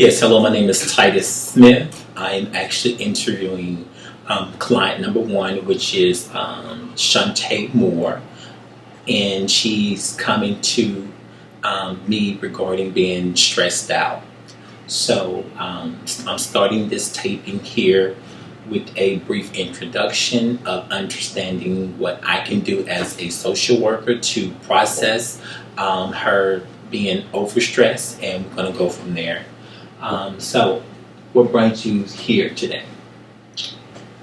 Yes, hello, my name is Titus Smith. I'm actually interviewing client number one, which is Shantae Moore, and she's coming to me regarding being stressed out. So I'm starting this taping here with a brief introduction of understanding what I can do as a social worker to process her being overstressed, and we're going to go from there. So, what brings you here today?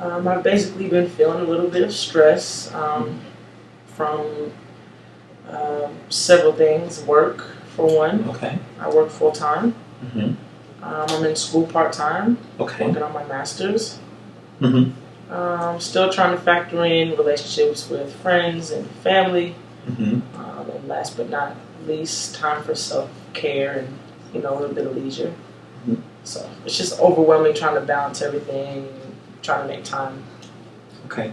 I've basically been feeling a little bit of stress from several things. Work, for one. Okay. I work full time. Mm-hmm. I'm in school part time. Okay. Working on my master's. Mm-hmm. Still trying to factor in relationships with friends and family. Mm-hmm. And last but not least, time for self-care and a little bit of leisure. Mm-hmm. So it's just overwhelming trying to balance everything, trying to make time. Okay.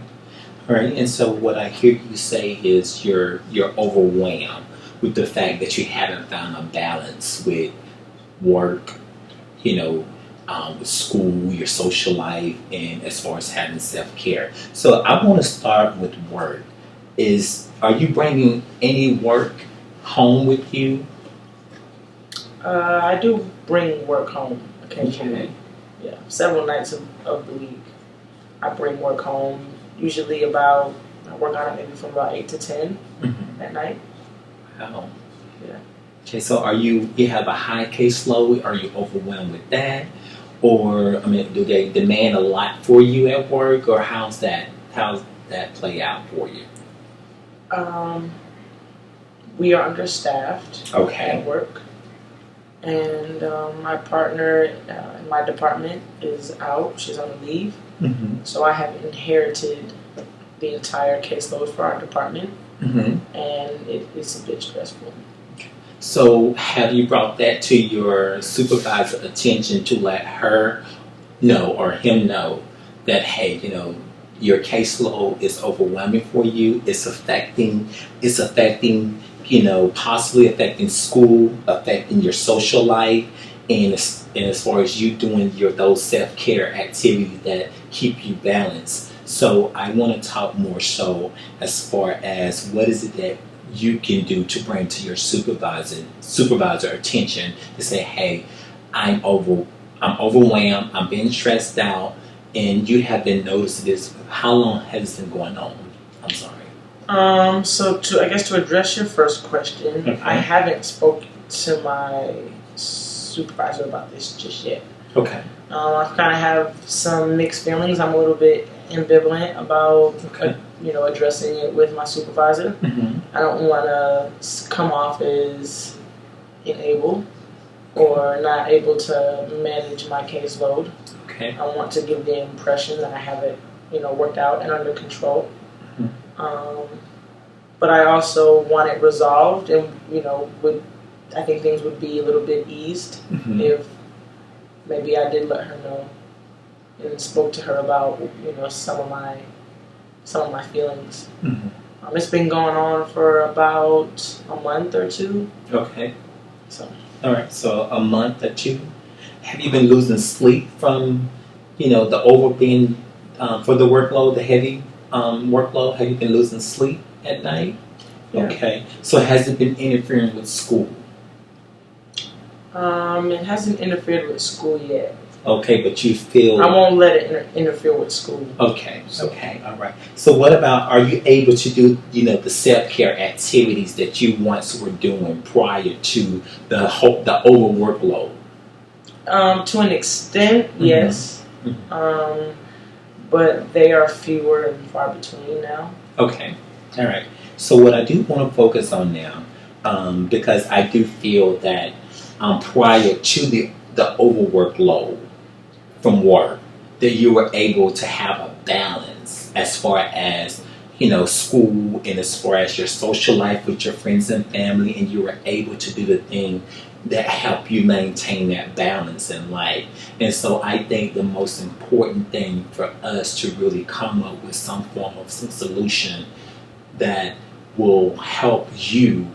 All right. And so what I hear you say is you're overwhelmed with the fact that you haven't found a balance with work, with school, your social life, and as far as having self-care. So I want to start with work. Are you bringing any work home with you? I do bring work home occasionally. Okay. Yeah, several nights of the week. I bring work home. Usually I work on it maybe from about 8 to 10 at night. Wow. Yeah. Okay, so you have a high caseload? Are you overwhelmed with that? Or, do they demand a lot for you at work, or how's that play out for you? We are understaffed Okay. at work. And my partner in my department is out. She's on leave. Mm-hmm. So I have inherited the entire caseload for our department. Mm-hmm. And it's a bit stressful. So have you brought that to your supervisor's attention to let her know or him know that, hey, your caseload is overwhelming for you. It's affecting, possibly affecting school, affecting your social life, and as far as you doing those self-care activities that keep you balanced. So I want to talk more so as far as what is it that you can do to bring to your supervisor attention to say, hey, I'm overwhelmed, I'm being stressed out, and you have been noticing this. How long has it been going on? I'm sorry. So to address your first question, Okay. I haven't spoken to my supervisor about this just yet. Okay. I kind of have some mixed feelings. I'm a little bit ambivalent about addressing it with my supervisor. Mm-hmm. I don't want to come off as unable or not able to manage my caseload. Okay. I want to give the impression that I have it, worked out and under control. Mm-hmm. But I also want it resolved, and I think things would be a little bit eased if maybe I did let her know and spoke to her about some of my feelings. Mm-hmm. It's been going on for about a month or two. Okay. So. All right. So a month or two. Have you been losing sleep from, the over being for the workload, the heavy workload? Have you been losing sleep at night? Yeah. Okay. So has it been interfering with school? It hasn't interfered with school yet. Okay, but you feel... I won't let it interfere with school. Okay, okay, all right. So what about, are you able to do, the self-care activities that you once were doing prior to the overworkload? To an extent, yes. Mm-hmm. But they are fewer and far between now. Okay, all right. So what I do want to focus on now, because I do feel that prior to the overworkload from work, that you were able to have a balance as far as school and as far as your social life with your friends and family, and you were able to do the thing that help you maintain that balance in life. And so I think the most important thing for us to really come up with some form of some solution that will help you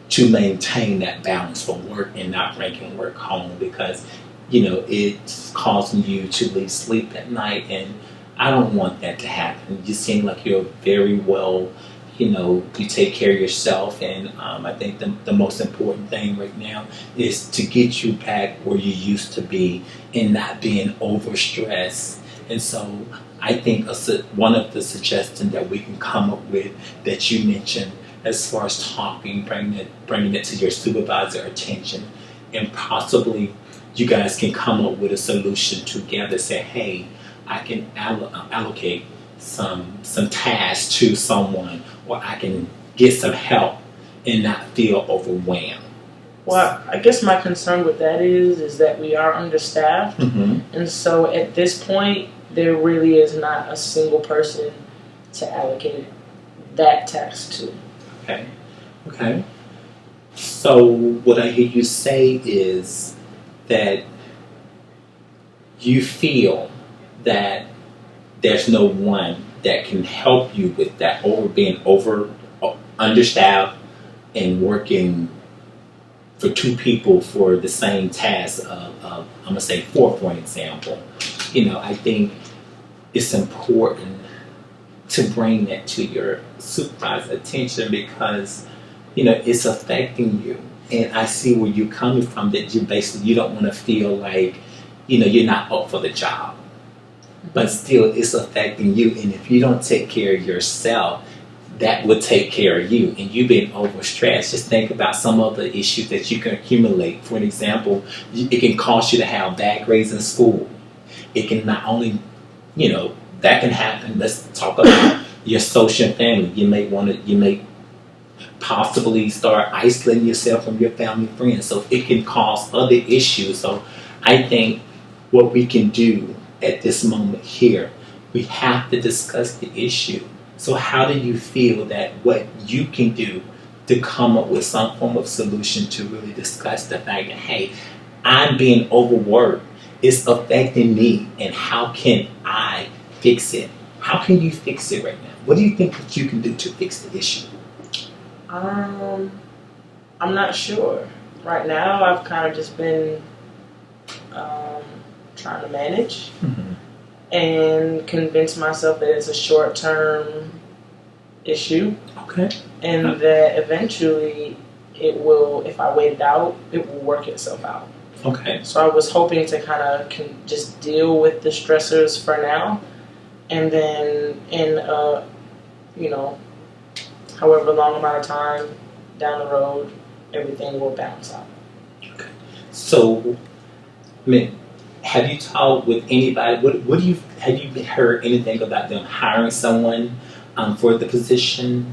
to maintain that balance for work and not bringing work home, because it's causing you to lose sleep at night, and I don't want that to happen. You seem like you're very well, you take care of yourself, and I think the most important thing right now is to get you back where you used to be and not being overstressed. And so I think one of the suggestions that we can come up with that you mentioned as far as talking, bringing it to your supervisor attention, and possibly you guys can come up with a solution together. Say, hey, I can allocate some tasks to someone, or I can get some help and not feel overwhelmed. Well, I guess my concern with that is that we are understaffed, and so at this point, there really is not a single person to allocate that task to. Okay. So what I hear you say is that you feel that there's no one that can help you with that being understaffed and working for two people for the same task of I'm gonna say four, for example. I think it's important to bring that to your supervisor's attention because it's affecting you, and I see where you're coming from. That you don't want to feel like you're not up for the job, but still it's affecting you. And if you don't take care of yourself, that will take care of you. And you being overstressed, just think about some of the issues that you can accumulate. For an example, it can cause you to have bad grades in school. It can not only, that can happen. Let's talk about your social family. You may possibly start isolating yourself from your family and friends. So it can cause other issues. So I think what we can do at this moment here, we have to discuss the issue. So how do you feel that what you can do to come up with some form of solution to really discuss the fact that, hey, I'm being overworked. It's affecting me, and how can I fix it? How can you fix it right now? What do you think that you can do to fix the issue? I'm not sure. Right now, I've kind of just been trying to manage and convince myself that it's a short-term issue. Okay. And that eventually it will, if I wait it out, it will work itself out. Okay. So I was hoping to kind of just deal with the stressors for now, and then in however long amount of time down the road, everything will balance out. Okay. So, have you talked with anybody? Have you heard anything about them hiring someone for the position,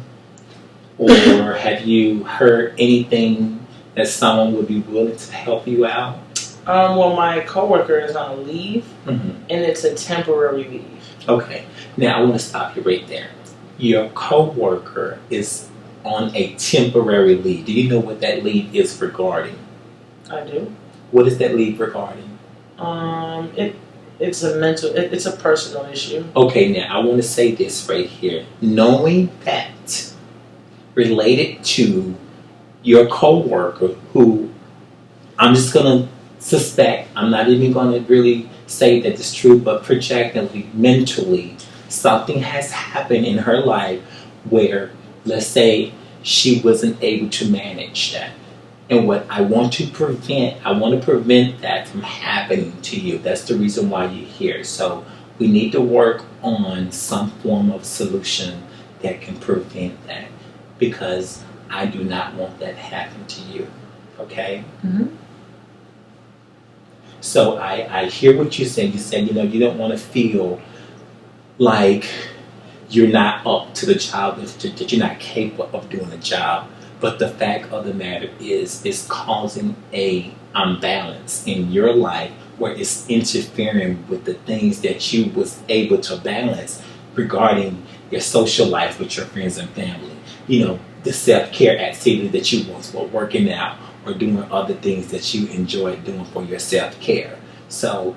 or have you heard anything that someone would be willing to help you out? Well, my coworker is on a leave, and it's a temporary leave. Okay. Now I want to stop you right there. Your coworker is on a temporary leave. Do you know what that leave is regarding? I do. What is that leave regarding? It's a personal issue. Okay, now I want to say this right here. Knowing that related to your coworker, who I'm just going to suspect, I'm not even going to really say that it's true, but projectively, mentally, something has happened in her life where, let's say, she wasn't able to manage that. And what I want to prevent that from happening to you. That's the reason why you're here. So we need to work on some form of solution that can prevent that, because I do not want that to happen to you. Okay? So I hear what you're saying. You said, you don't want to feel like you're not up to the job, that you're not capable of doing the job. But the fact of the matter is, it's causing a imbalance in your life where it's interfering with the things that you was able to balance regarding your social life with your friends and family. The self-care activity that you once were working out or doing other things that you enjoy doing for your self-care. So,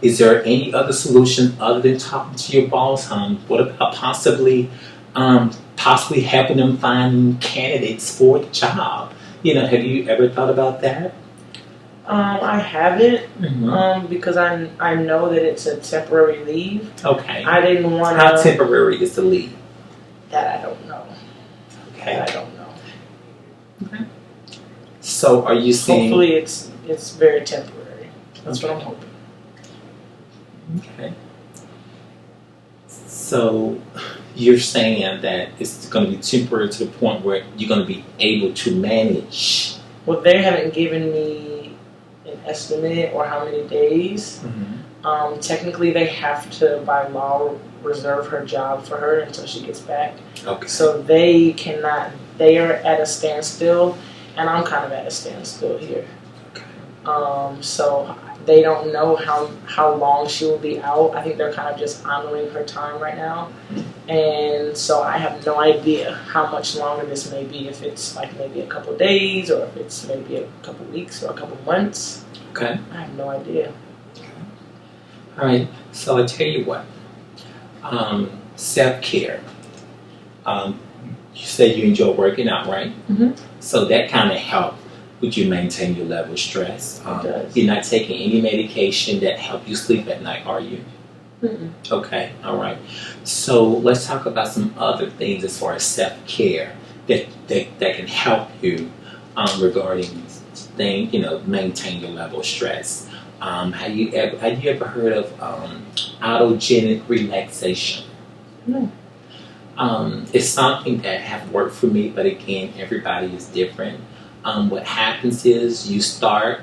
is there any other solution other than talking to your boss? What about possibly helping them find candidates for the job? Have you ever thought about that? I haven't, Mm-hmm. because I know that it's a temporary leave. Okay. I didn't want to. How temporary is the leave? That I don't know. Okay. That I don't know. Okay. So are you saying? Hopefully, it's very temporary. That's what I'm hoping. Okay. So you're saying that it's going to be temporary to the point where you're going to be able to manage. Well, they haven't given me an estimate or how many days. Mm-hmm. Technically, they have to, by law, reserve her job for her until she gets back. Okay. So they cannot. They are at a standstill, and I'm kind of at a standstill here. Okay. So they don't know how long she will be out. I think they're kind of just honoring her time right now. And so I have no idea how much longer this may be. If it's like maybe a couple days, or if it's maybe a couple weeks or a couple months. Okay. I have no idea. Okay. All right. So I tell you what. Self-care. You said you enjoy working out, right? Mm-hmm. So that kind of helps. Would you maintain your level of stress? It does. You're not taking any medication that help you sleep at night, are you? Mm-mm. Okay, all right. So let's talk about some other things as far as self-care that can help you regarding maintain your level of stress. Have you ever heard of autogenic relaxation? No. It's something that have worked for me, but again, everybody is different. What happens is you start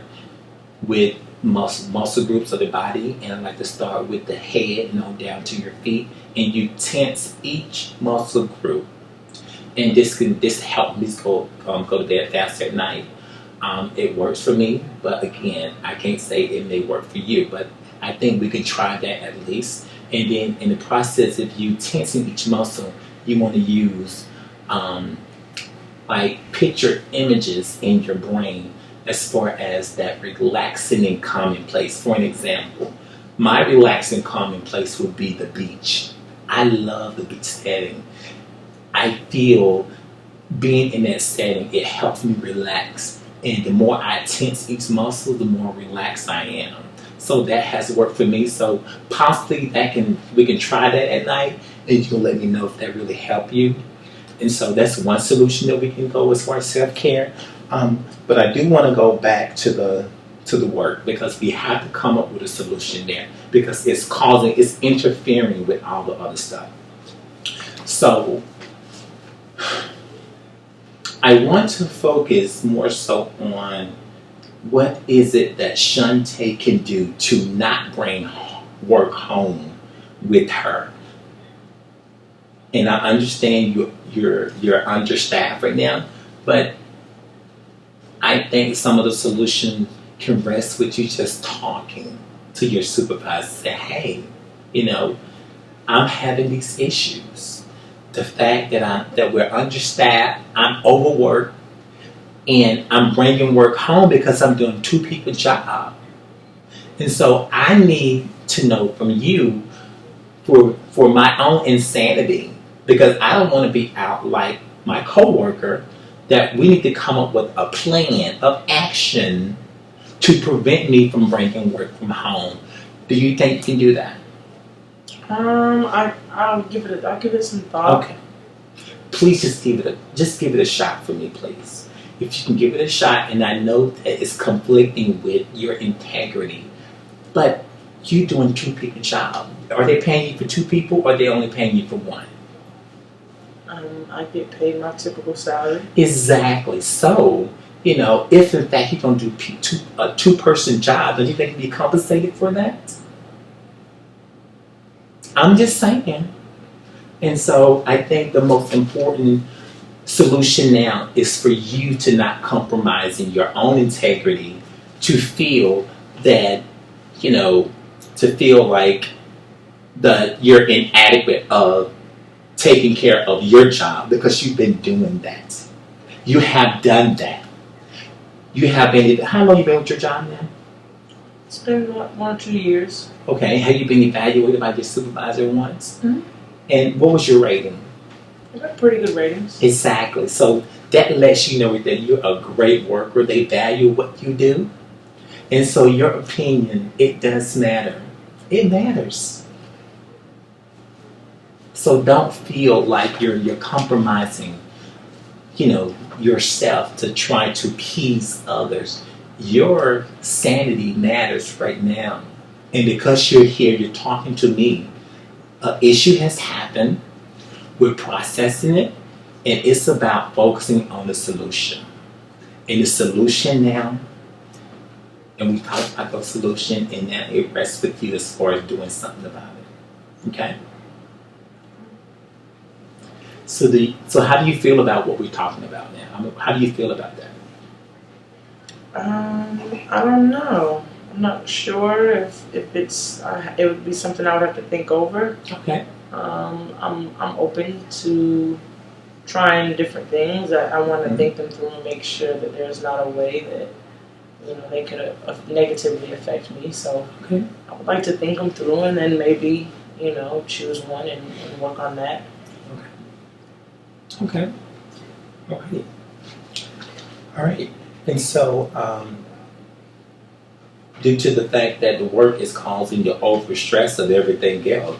with muscle groups of the body, and I like to start with the head and on down to your feet, and you tense each muscle group, and this helps me go to bed faster at night. It works for me, but again, I can't say it may work for you, but I think we can try that at least. And then in the process of you tensing each muscle, you want to use like picture images in your brain as far as that relaxing and calming place. For an example, my relaxing calming place would be the beach. I love the beach setting. I feel being in that setting, it helps me relax. And the more I tense each muscle, the more relaxed I am. So that has worked for me. So possibly we can try that at night, and you can let me know if that really helped you. And so that's one solution that we can go as far as self-care. But I do want to go back to the work, because we have to come up with a solution there, because it's interfering with all the other stuff. So I want to focus more so on what is it that Shantae can do to not bring work home with her. And I understand you're understaffed right now, but I think some of the solution can rest with you just talking to your supervisor. Say, hey, I'm having these issues. The fact that we're understaffed, I'm overworked, and I'm bringing work home because I'm doing two people's job. And so I need to know from you for my own insanity, because I don't want to be out like my coworker, that we need to come up with a plan of action to prevent me from bringing work from home. Do you think you can do that? I'll give it some thought. Okay. Please just give it a shot for me, please. If you can give it a shot, and I know that it's conflicting with your integrity, but you're doing two people's job. Are they paying you for two people, or are they only paying you for one? I get paid my typical salary. Exactly. So, if in fact you're going to do a two-person job, don't you think you'd be compensated for that? I'm just saying. And so I think the most important solution now is for you to not compromise in your own integrity, to feel that, to feel like you're inadequate of taking care of your job, because you've been doing that. You have done that. How long have you been with your job now? It's been about 1 or 2 years. Okay, have you been evaluated by your supervisor once? Mm-hmm. And what was your rating? I got pretty good ratings. Exactly. So that lets you know that you're a great worker. They value what you do. And so your opinion, it does matter. It matters. So don't feel like you're compromising, yourself to try to please others. Your sanity matters right now. And because you're here, you're talking to me. An issue has happened. We're processing it. And it's about focusing on the solution. And the solution now, and we talked about the solution, and now it rests with you as far as doing something about it. Okay? So how do you feel about what we're talking about now? How do you feel about that? I don't know. I'm not sure if it's it would be something I would have to think over. Okay. I'm open to trying different things. I want to think them through and make sure that there's not a way that they could negatively affect me. So okay. I would like to think them through and then maybe choose one and work on that. Okay. All right. And so, due to the fact that the work is causing the overstress of everything else,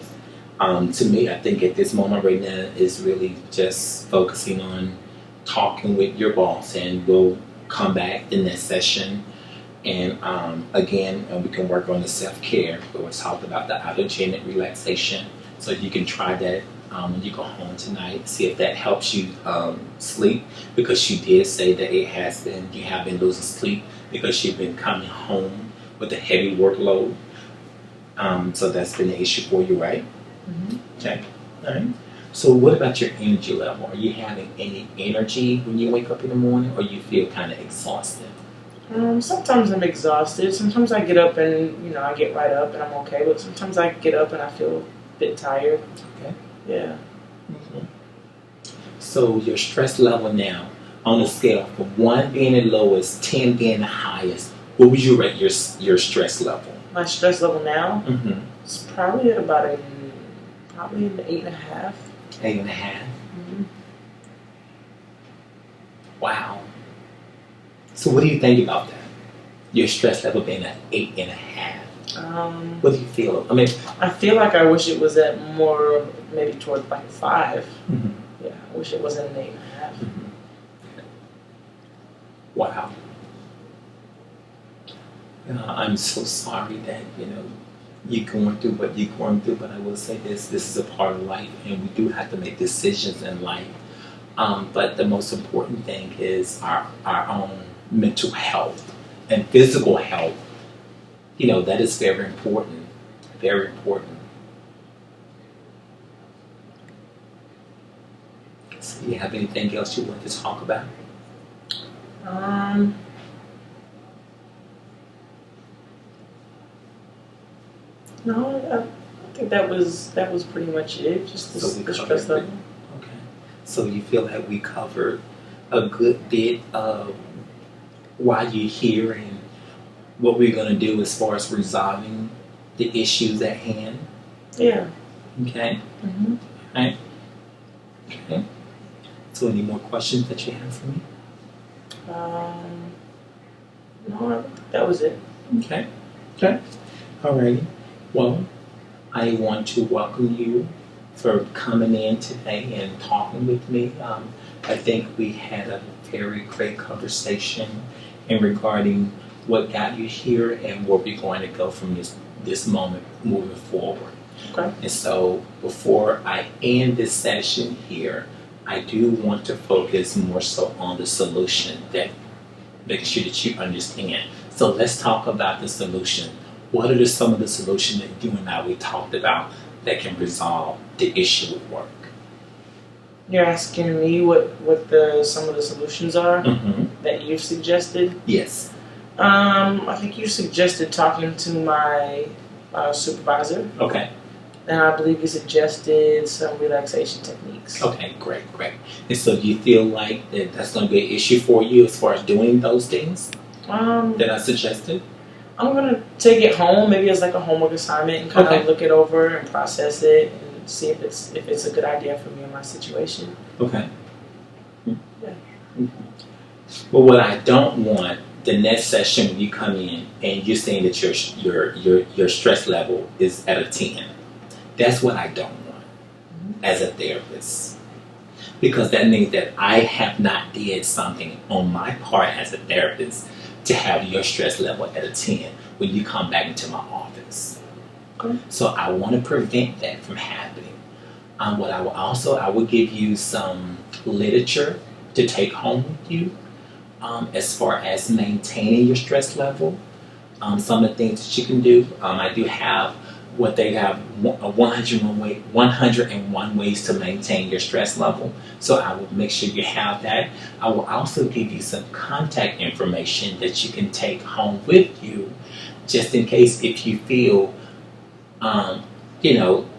to me, I think at this moment right now is really just focusing on talking with your boss, and we'll come back in that session. And again, we can work on the self-care. We'll talk about the autogenic relaxation, so you can try that when you go home tonight. See if that helps you sleep, because you did say that you have been losing sleep because you've been coming home with a heavy workload. So that's been an issue for you, right? Mm-hmm. Okay. All right. So what about your energy level? Are you having any energy when you wake up in the morning, or you feel kind of exhausted? Sometimes I'm exhausted. Sometimes I get up and I get right up and I'm okay. But sometimes I get up and I feel a bit tired. Okay. Yeah. Mm-hmm. So your stress level now, on a scale from 1 being the lowest, 10 being the highest, what would you rate your stress level? My stress level now, Mm-hmm. it's probably at about an 8.5. 8.5. Mm-hmm. Wow. So what do you think about that? Your stress level being at 8.5. What do you feel? I feel like I wish it was at more, maybe towards like 5. Mm-hmm. Yeah, I wish it wasn't an 8.5. Mm-hmm. Wow. I'm so sorry that you're going through what you're going through, but I will say this is a part of life, and we do have to make decisions in life. But the most important thing is our own mental health and physical health. That is very important. Very important. So, do you have anything else you want to talk about? No, I think that was pretty much it. Just the stress level. Okay. So you feel like we covered a good bit of why you're here and what we're going to do as far as resolving the issues at hand? Yeah. Okay. Mm-hmm. Right. Okay. So any more questions that you have for me? No, that was it. Okay. Alrighty. Well, I want to welcome you for coming in today and talking with me. I think we had a very great conversation regarding what got you here and where we're going to go from this moment moving forward. Okay. And so before I end this session here, I do want to focus more so on the solution, that making sure that you understand. So let's talk about the solution. What are some of the solutions that you and we talked about that can resolve the issue at work? You're asking me what some of the solutions are that you've suggested? Yes. I think you suggested talking to my supervisor. Okay. And I believe you suggested some relaxation techniques. Okay, great. And so do you feel like that's going to be an issue for you as far as doing those things that I suggested? I'm going to take it home, maybe as like a homework assignment, and kind of look it over and process it and see if it's a good idea for me in my situation. Okay. Yeah. Mm-hmm. Well, what I don't want the next session when you come in and you're saying that your stress level is at a 10. That's what I don't want as a therapist. Because that means that I have not did something on my part as a therapist to have your stress level at a 10 when you come back into my office. Okay. So I want to prevent that from happening. What I will give you some literature to take home with you as far as maintaining your stress level. Some of the things that you can do. I do have what they have 101 ways to maintain your stress level. So I will make sure you have that. I will also give you some contact information that you can take home with you, just in case if you feel,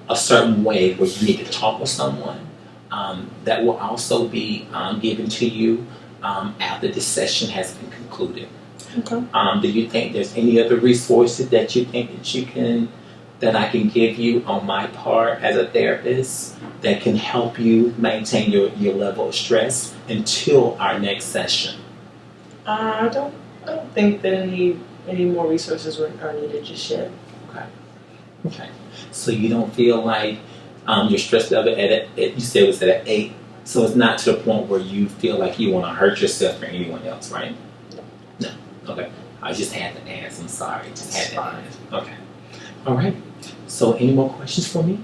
a certain way where you need to talk with someone. That will also be given to you after this session has been concluded. Okay. Do you think there's any other resources that you think that I can give you on my part as a therapist that can help you maintain your level of stress until our next session? I don't think that any more resources are needed just yet. Okay. So you don't feel like your stress level you said was at an 8. So it's not to the point where you feel like you want to hurt yourself or anyone else, right? No. Okay. I just had to ask. I'm sorry. Just had to ask. Okay. All right. So any more questions for me?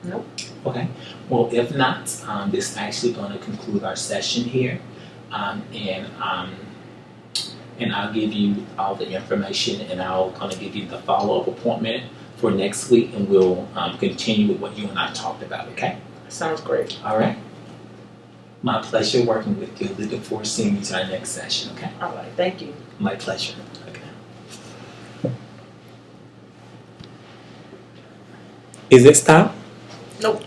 No. Okay. Well, if not, this is actually going to conclude our session here. And I'll give you all the information, and I'll kind of give you the follow-up appointment for next week, and we'll continue with what you and I talked about, okay? Sounds great. All right. My pleasure working with you. Looking forward to seeing you to our next session, okay? All right. Thank you. My pleasure. Okay. Is it stop? Nope.